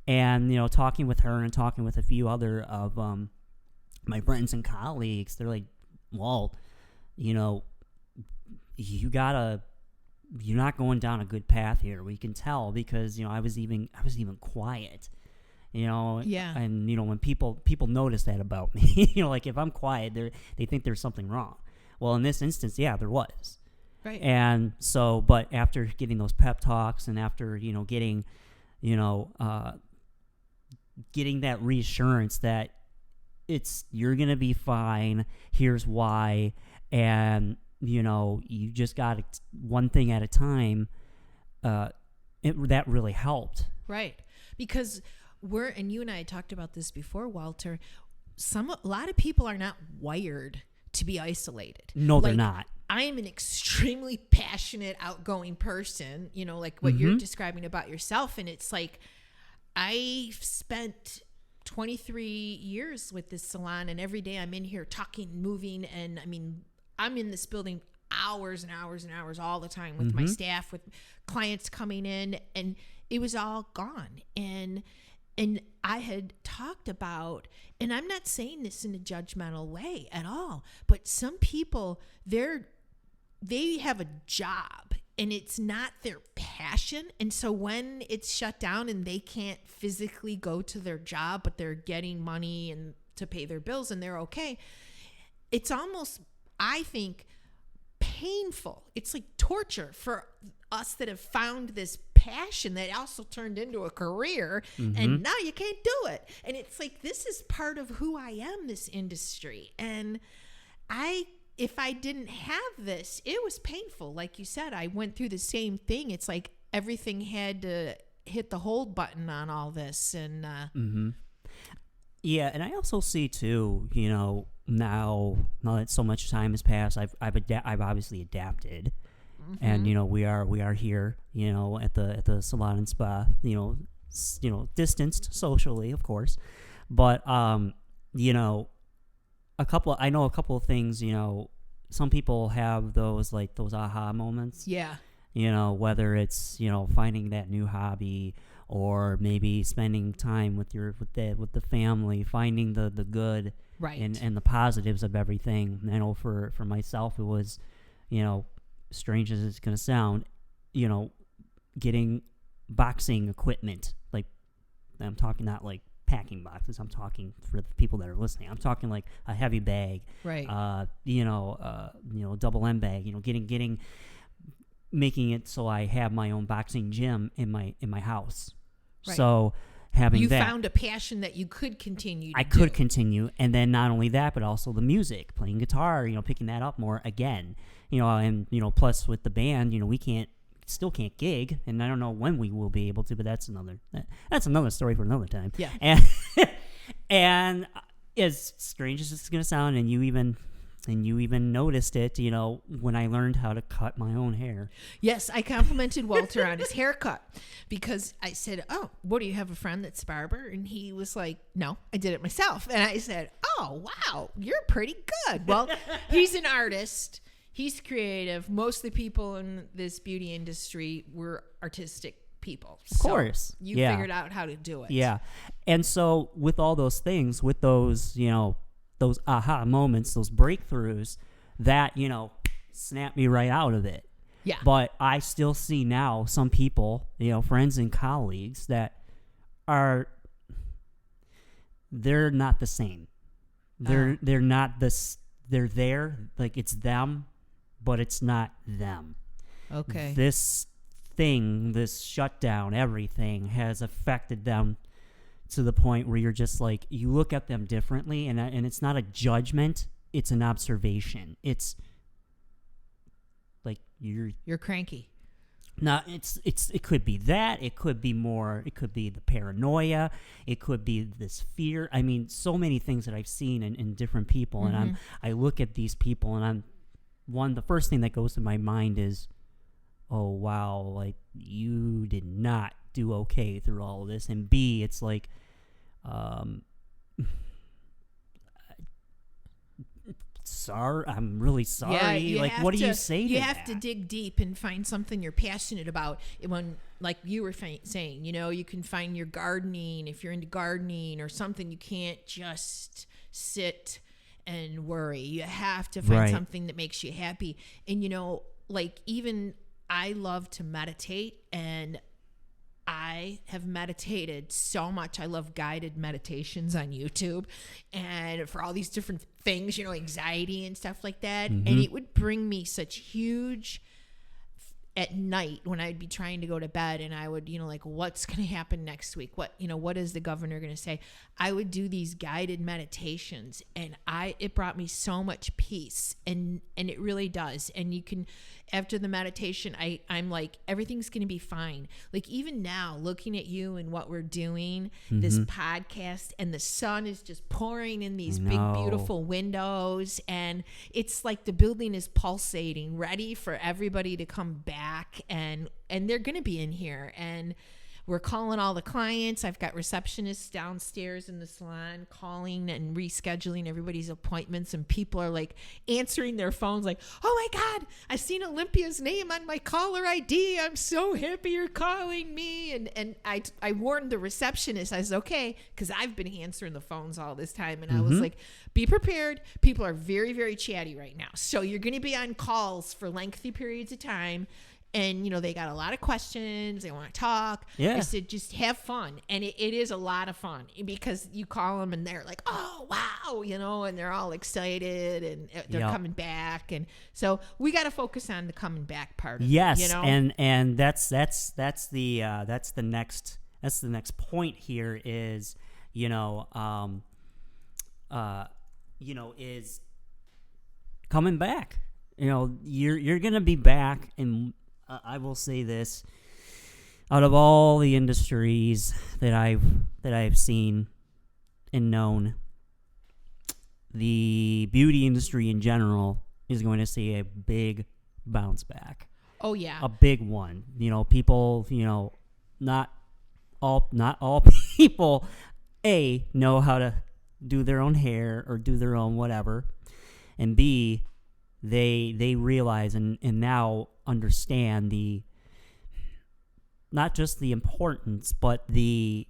and talking with her and talking with a few other of my friends and colleagues, they're like, well, you're not going down a good path here. We can tell because I was even quiet, Yeah. And when people notice that about me, like if I'm quiet, they think there's something wrong. Well, in this instance, yeah, there was. Right. And so, but after getting those pep talks and after getting that reassurance that you're gonna be fine. Here's why, and you just got one thing at a time. That really helped. Right. Because and you and I talked about this before, Walter, a lot of people are not wired to be isolated. No, they're not. I am an extremely passionate, outgoing person, like what you're describing about yourself. And it's like, I spent 23 years with this salon, and every day I'm in here talking, moving. And I mean, I'm in this building hours and hours and hours all the time with my staff, with clients coming in, and it was all gone. And I had talked about, and I'm not saying this in a judgmental way at all, but some people, they have a job and it's not their passion. And so when it's shut down and they can't physically go to their job, but they're getting money and to pay their bills and they're okay, it's almost, I think, painful. It's like torture for us that have found this passion that also turned into a career, and now you can't do it. And it's like, this is part of who I am, this industry. And if I didn't have this, it was painful. Like you said, I went through the same thing. It's like everything had to hit the hold button on all this. And yeah, and I also see too, now that so much time has passed, I've obviously adapted, and we are here, at the salon and spa, distanced socially, of course, but I know a couple of things. Some people have those aha moments. Yeah. Whether it's finding that new hobby, or maybe spending time with the family, finding the good, right, and the positives of everything. I know for myself, it was, strange as it's gonna sound, getting boxing equipment. Like, I'm talking not like packing boxes. I'm talking, for the people that are listening, I'm talking like a heavy bag, right? Double M bag. Making it so I have my own boxing gym in my house. Right. So having you found a passion that you could continue. I could continue, and then not only that, but also the music, playing guitar. Picking that up more again. And plus with the band, we still can't gig, and I don't know when we will be able to, but that's another story for another time. Yeah. And as strange as it's gonna sound, and you even And you even noticed it, when I learned how to cut my own hair. Yes, I complimented Walter on his haircut because I said, "Oh, what, do you have a friend that's a barber?" And he was like, "No, I did it myself." And I said, "Oh, wow, you're pretty good." Well, he's an artist. He's creative. Most of the people in this beauty industry were artistic people. Of course. You figured out how to do it. Yeah. And so with all those things, with those, those aha moments, those breakthroughs, that, snapped me right out of it. Yeah. But I still see now some people, friends and colleagues that they're not the same. They're not this, they're there, like it's them, but it's not them. Okay. This shutdown, everything has affected them to the point where you're just like, you look at them differently, and it's not a judgment, it's an observation. It's like you're cranky. Not it could be that, it could be more, it could be the paranoia, it could be this fear. I mean, so many things that I've seen in different people, and I look at these people, and the first thing that goes to my mind is, oh wow, like you did not do okay through all of this. And B, it's like, sorry, I'm really sorry. Yeah, like, what do you say to that? You have to dig deep and find something you're passionate about. When, like you were saying, you can find your gardening, if you're into gardening or something. You can't just sit and worry. You have to find something that makes you happy. And, like, even I love to meditate, and I have meditated so much. I love guided meditations on YouTube, and for all these different things, anxiety and stuff like that. And it would bring me such huge, at night when I'd be trying to go to bed, and I would, like, what's going to happen next week? What is the governor going to say? I would do these guided meditations, and it brought me so much peace, and it really does. And you can, after the meditation, I'm like, everything's going to be fine. Like, even now, looking at you and what we're doing, this podcast, and the sun is just pouring in these big, beautiful windows, and it's like the building is pulsating, ready for everybody to come back, and they're going to be in here, and we're calling all the clients. I've got receptionists downstairs in the salon calling and rescheduling everybody's appointments, and people are like answering their phones like, "Oh my God, I've seen Olympia's name on my caller ID. I'm so happy you're calling me." And I warned the receptionist. I said, okay, because I've been answering the phones all this time, and I was like, be prepared. People are very, very chatty right now. So you're going to be on calls for lengthy periods of time. And, they got a lot of questions. They want to talk. Yeah. I said, just have fun. And it is a lot of fun, because you call them and they're like, oh, wow, and they're all excited, and they're coming back. And so we got to focus on the coming back part of it. Yes. And that's the next point here is, is coming back. You're going to be back, and I will say this: out of all the industries that I've seen and known, the beauty industry in general is going to see a big bounce back. Oh yeah, a big one. People. Not all people know how to do their own hair or do their own whatever, and B, they realize and now understand not just the importance, but the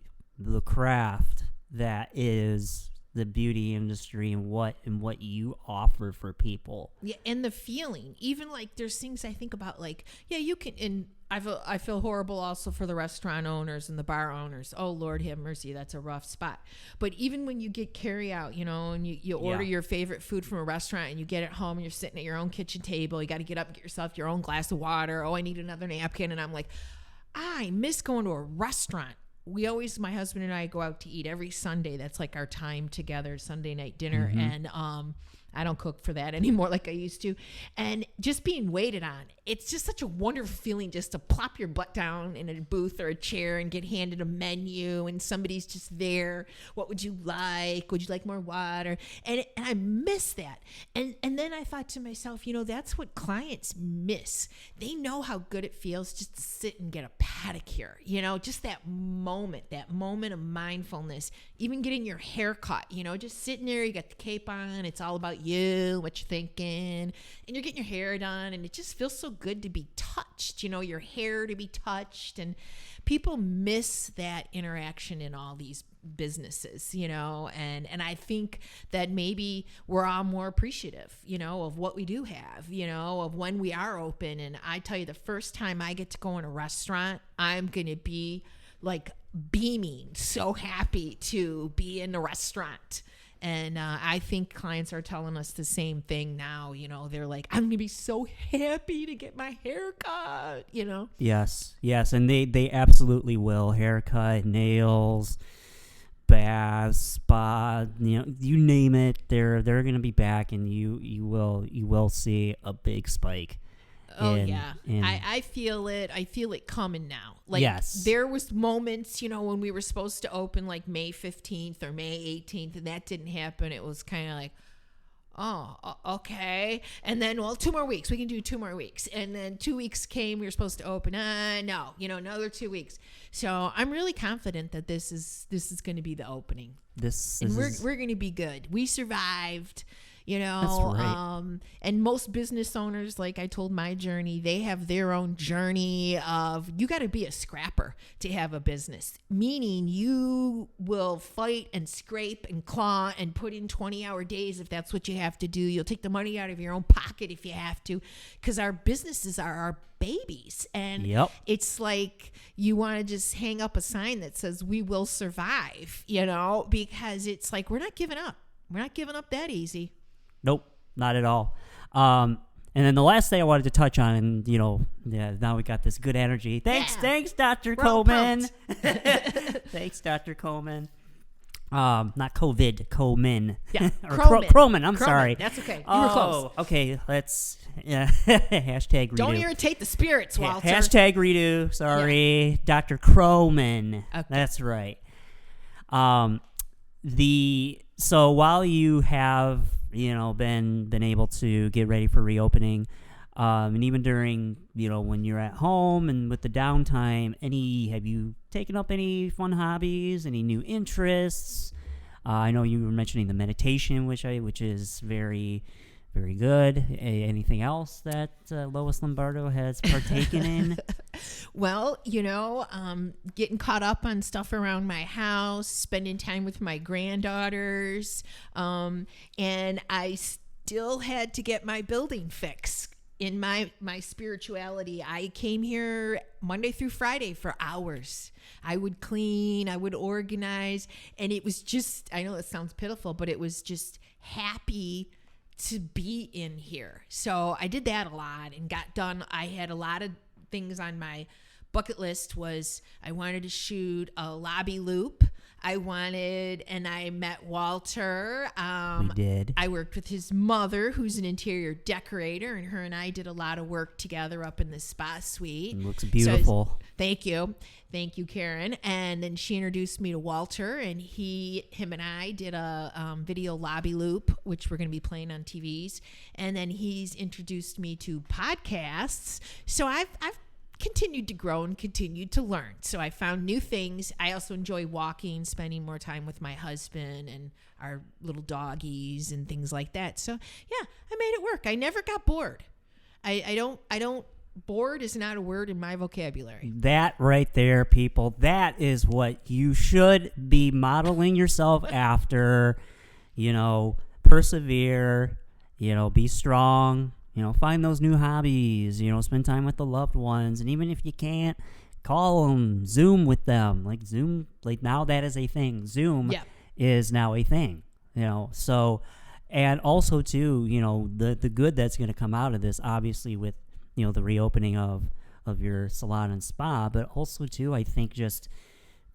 craft that is the beauty industry, and what you offer for people. Yeah, and the feeling. Even like there's things I think about, like, yeah, you can, and I feel horrible also for the restaurant owners and the bar owners. Oh, Lord have mercy, that's a rough spot. But even when you get carry out, and you order your favorite food from a restaurant, and you get it home, and you're sitting at your own kitchen table, you got to get up and get yourself your own glass of water. Oh, I need another napkin. And I'm like, I miss going to a restaurant. My husband and I go out to eat every Sunday. That's like our time together, Sunday night dinner. And I don't cook for that anymore like I used to. And just being waited on, it's just such a wonderful feeling just to plop your butt down in a booth or a chair and get handed a menu and somebody's just there. What would you like? Would you like more water? And I miss that. And then I thought to myself, that's what clients miss. They know how good it feels just to sit and get a pedicure, just that moment of mindfulness, even getting your hair cut, just sitting there, you got the cape on, it's all about you, what you're thinking, and you're getting your hair done, and it just feels so good to be touched, your hair to be touched. And people miss that interaction in all these businesses, and I think that maybe we're all more appreciative, of what we do have, of when we are open. And I tell you, the first time I get to go in a restaurant, I'm going to be like beaming, so happy to be in the restaurant. And I think clients are telling us the same thing now. They're like, I'm going to be so happy to get my hair cut, Yes. And they absolutely will. Haircut, nails, baths, spa, you name it. They're going to be back, and you will see a big spike. Oh, yeah. I feel it. I feel it coming now. Like, yes. There was moments, when we were supposed to open like May 15th or May 18th, and that didn't happen. It was kind of like, oh, okay. And then, 2 more weeks. We can do 2 more weeks. And then 2 weeks came. We were supposed to open. No, another 2 weeks. So I'm really confident that this is going to be the opening. We're going to be good. We survived. That's right. And most business owners, like I told my journey, they have their own journey of, you got to be a scrapper to have a business, meaning you will fight and scrape and claw and put in 20-hour days if that's what you have to do. You'll take the money out of your own pocket if you have to, because our businesses are our babies. And It's like you want to just hang up a sign that says, we will survive, because it's like, we're not giving up. We're not giving up that easy. Nope, not at all. And then the last thing I wanted to touch on, and now we got this good energy. Thanks, Dr. Coleman. Thanks, Dr. Coleman. Not COVID, Coleman. Yeah, or Croman. I'm sorry. That's okay. You were close. Okay. Let's hashtag redo. Don't irritate the spirits, Walter. Hashtag redo. Sorry, Dr. Croman. Okay. That's right. So while you have been able to get ready for reopening, and even during when you're at home and with the downtime, have you taken up any fun hobbies, any new interests? I know you were mentioning the meditation, which is very, very good. Anything else that Lois Lombardo has partaken in? Well, getting caught up on stuff around my house, spending time with my granddaughters, and I still had to get my building fixed. In my spirituality, I came here Monday through Friday for hours. I would clean, I would organize, and it was just, I know it sounds pitiful, but it was just happy to be in here. So I did that a lot and got done. I had a lot of things on my bucket list. I wanted to shoot a lobby loop. And I met Walter. We did. I worked with his mother, who's an interior decorator, and her and I did a lot of work together up in the spa suite. It looks beautiful. Thank you, Karen. And then she introduced me to Walter, and him and I did a video lobby loop, which we're going to be playing on TVs. And then he's introduced me to podcasts. So I've continued to grow and continued to learn. So I found new things. I also enjoy walking, spending more time with my husband and our little doggies and things like that. So yeah, I made it work. I never got bored. I don't, bored is not a word in my vocabulary. That right there, people, that is what you should be modeling yourself after. Persevere, be strong. Find those new hobbies, spend time with the loved ones. And even if you can't, call them, Zoom with them. Like Zoom, like now that is a thing. Zoom is now a thing, So, and also too, the good that's going to come out of this, obviously with, the reopening of your salon and spa, but also too, I think just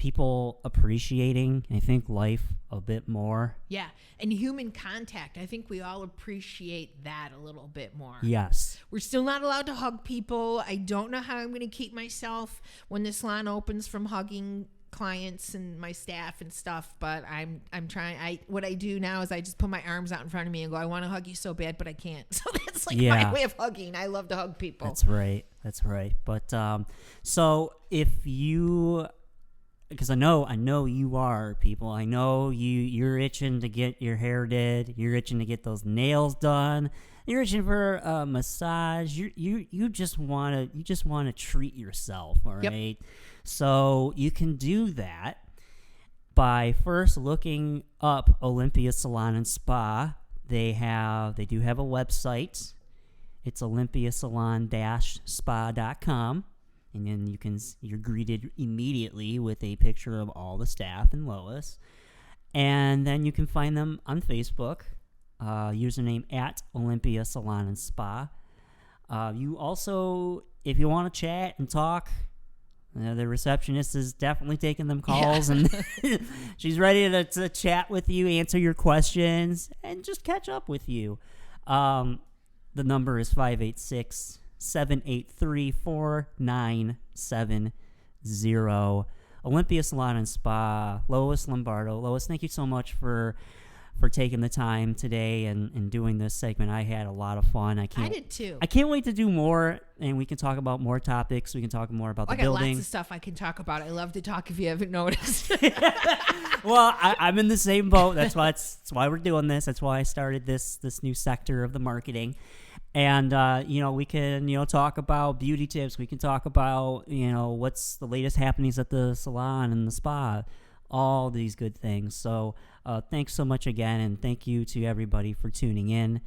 people appreciating, I think, life a bit more. Yeah, and human contact. I think we all appreciate that a little bit more. Yes. We're still not allowed to hug people. I don't know how I'm going to keep myself when the salon opens from hugging clients and my staff and stuff, but I'm trying. What I do now is I just put my arms out in front of me and go, I want to hug you so bad, but I can't. So that's like my way of hugging. I love to hug people. That's right. But so if you, because I know you are, people. I know you're itching to get your hair did. You're itching to get those nails done. You're itching for a massage. You just want to treat yourself. All right. So you can do that by first looking up Olympia Salon and Spa. They do have a website. It's olympiasalon-spa.com. And then you're greeted immediately with a picture of all the staff and Lois. And then you can find them on Facebook, username at Olympia Salon and Spa. You also, if you want to chat and talk, the receptionist is definitely taking them calls, and she's ready to chat with you, answer your questions, and just catch up with you. The number is 586-783-4970. Olympia Salon and Spa, Lois Lombardo. Lois, thank you so much for taking the time today and doing this segment. I had a lot of fun. I did too. I can't wait to do more, and we can talk about more topics. We can talk more about the building. I got lots of stuff I can talk about. I love to talk if you haven't noticed. Well, I'm in the same boat. That's why we're doing this. That's why I started this new sector of the marketing. And, we can, talk about beauty tips. We can talk about, what's the latest happenings at the salon and the spa, all these good things. So thanks so much again, and thank you to everybody for tuning in.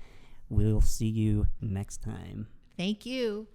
We'll see you next time. Thank you.